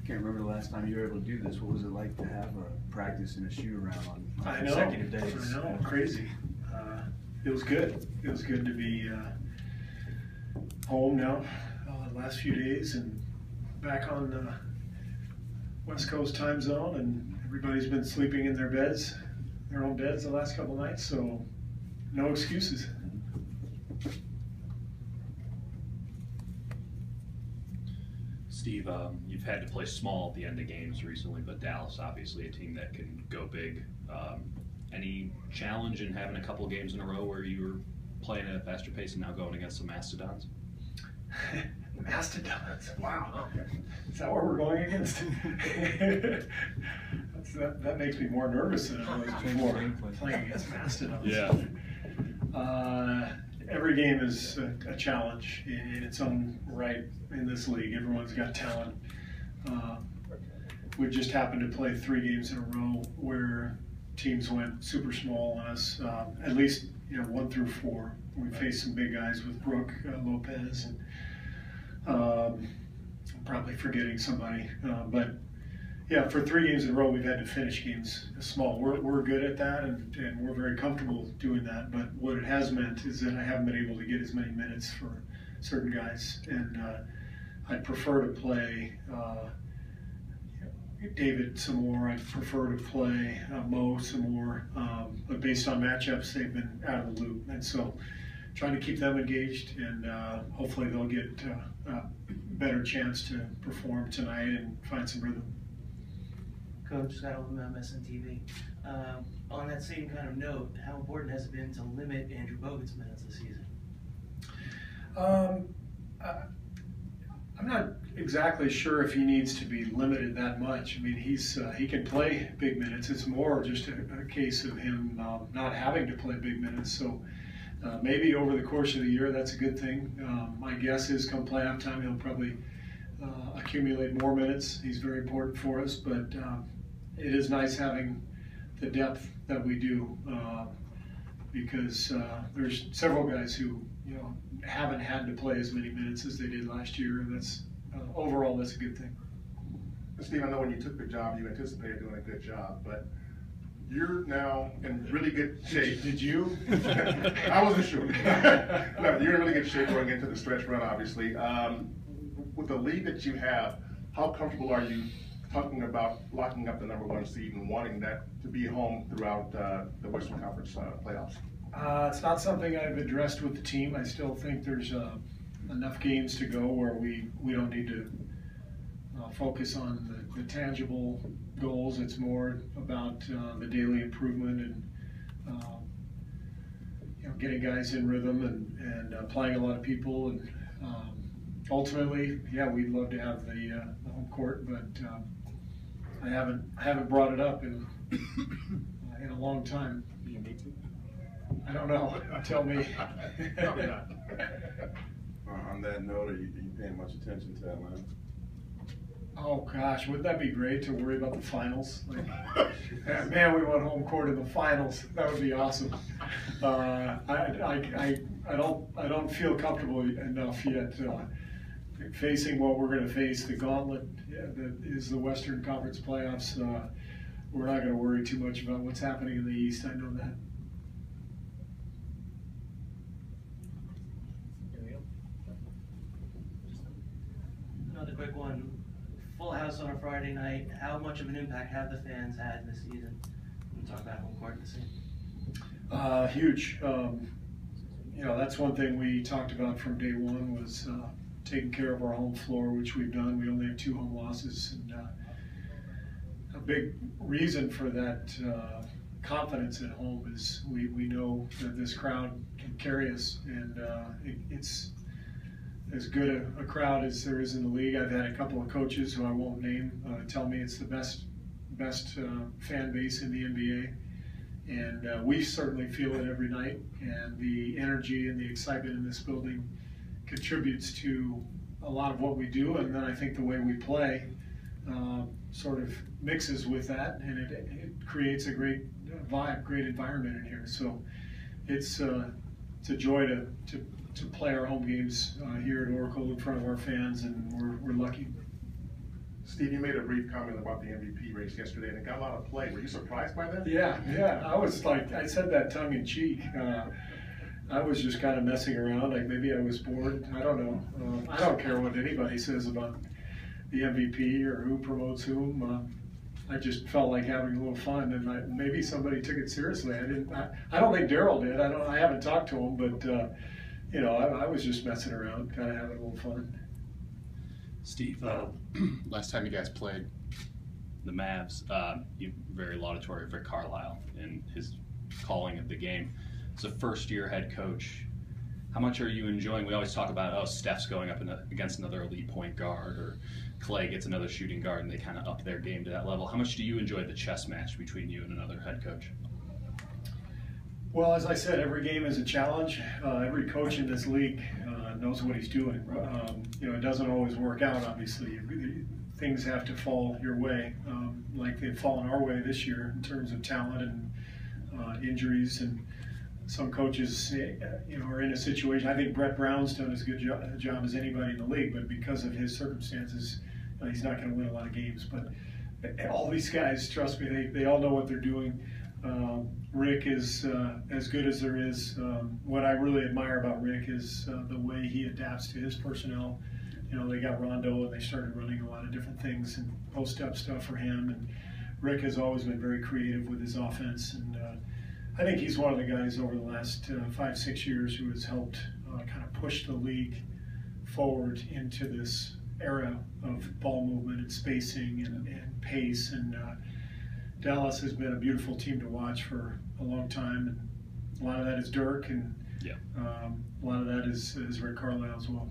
I can't remember the last time you were able to do this. What was it like to have a practice and a shoot around on consecutive days? I know, crazy. It was good. It was good to be home now the last few days and back on the West Coast time zone, and everybody's been sleeping in their own beds the last couple nights, so no excuses. Steve, you've had to play small at the end of games recently, but Dallas obviously a team that can go big. Any challenge in having a couple of games in a row where you were playing at a faster pace and now going against the Mastodons? Mastodons, wow. Is that what we're going against? that makes me more nervous than I was before, playing against Mastodons. Yeah. Every game is a challenge in its own right in this league. Everyone's got talent. We just happened to play 3 games in a row where teams went super small on us, at least 1 through 4. We faced some big guys with Brooke Lopez, and I'm probably forgetting somebody. But yeah, for 3 games in a row, we've had to finish games small. We're good at that, and we're very comfortable doing that. But what it has meant is that I haven't been able to get as many minutes for certain guys, and I'd prefer to play David some more. I'd prefer to play Mo some more. But based on matchups, they've been out of the loop, and so trying to keep them engaged, and hopefully they'll get a better chance to perform tonight and find some rhythm. Coach Scott from MSN TV. On that same kind of note, how important has it been to limit Andrew Bogut's minutes this season? I'm not exactly sure if he needs to be limited that much. I mean, he can play big minutes. It's more just a case of him not having to play big minutes. So maybe over the course of the year, that's a good thing. My guess is come playoff time, he'll probably accumulate more minutes. He's very important for us, but it is nice having the depth that we do because there's several guys who haven't had to play as many minutes as they did last year, and that's overall that's a good thing. Steve, I know when you took the job, you anticipated doing a good job, but you're now in really good shape. Did you? I wasn't sure. No, you're in really good shape going into the stretch run, obviously. With the lead that you have, how comfortable are you talking about locking up the #1 seed and wanting that to be home throughout the Western Conference playoffs? It's not something I've addressed with the team. I still think there's enough games to go where we don't need to focus on the tangible goals. It's more about the daily improvement and getting guys in rhythm and playing a lot of people. And ultimately, yeah, we'd love to have the home court, but I haven't brought it up in a long time. You need to. I don't know. Tell me. Probably not. On that note, are you paying much attention to Atlanta? Oh gosh, wouldn't that be great to worry about the finals? Like, man, we want home court in the finals. That would be awesome. I don't feel comfortable enough yet facing what we're going to face. The gauntlet that is the Western Conference playoffs. We're not going to worry too much about what's happening in the East. I know that. Another quick one. Full house on a Friday night. How much of an impact have the fans had this season? We'll talk about home court in a second. Huge. That's one thing we talked about from day one was taking care of our home floor, which we've done. We only have 2 home losses, and a big reason for that confidence at home is we know that this crowd can carry us, and it's as good a crowd as there is in the league. I've had a couple of coaches who I won't name tell me it's the best fan base in the NBA, and we certainly feel it every night. And the energy and the excitement in this building contributes to a lot of what we do. And then I think the way we play sort of mixes with that, and it creates a great vibe, great environment in here. So it's a joy to play our home games here at Oracle in front of our fans, and we're lucky. Steve, you made a brief comment about the MVP race yesterday, and it got a lot of play. Were you surprised by that? Yeah. I was like, I said that tongue in cheek. I was just kind of messing around, like maybe I was bored. I don't know. I don't care what anybody says about the MVP or who promotes whom. I just felt like having a little fun, and maybe somebody took it seriously. I don't think Daryl did. I haven't talked to him, but I was just messing around, kind of having a little fun. Steve, Last time you guys played, the Mavs, you very laudatory for Carlisle and his calling of the game. As a first-year head coach, how much are you enjoying? We always talk about, Steph's going up against another elite point guard, or Clay gets another shooting guard, and they kind of up their game to that level. How much do you enjoy the chess match between you and another head coach? Well, as I said, every game is a challenge. Every coach in this league knows what he's doing. It doesn't always work out, obviously. Things have to fall your way, like they've fallen our way this year in terms of talent and injuries. And some coaches, are in a situation. I think Brett Brown's done as good a job as anybody in the league, but because of his circumstances, he's not going to win a lot of games. But all these guys, trust me, they all know what they're doing. Rick is as good as there is. What I really admire about Rick is the way he adapts to his personnel. They got Rondo, and they started running a lot of different things and post-up stuff for him. And Rick has always been very creative with his offense. And I think he's one of the guys over the last 5-6 years who has helped kind of push the league forward into this era of ball movement and spacing and pace. And Dallas has been a beautiful team to watch for a long time. And a lot of that is Dirk, and a lot of that is Rick Carlisle as well.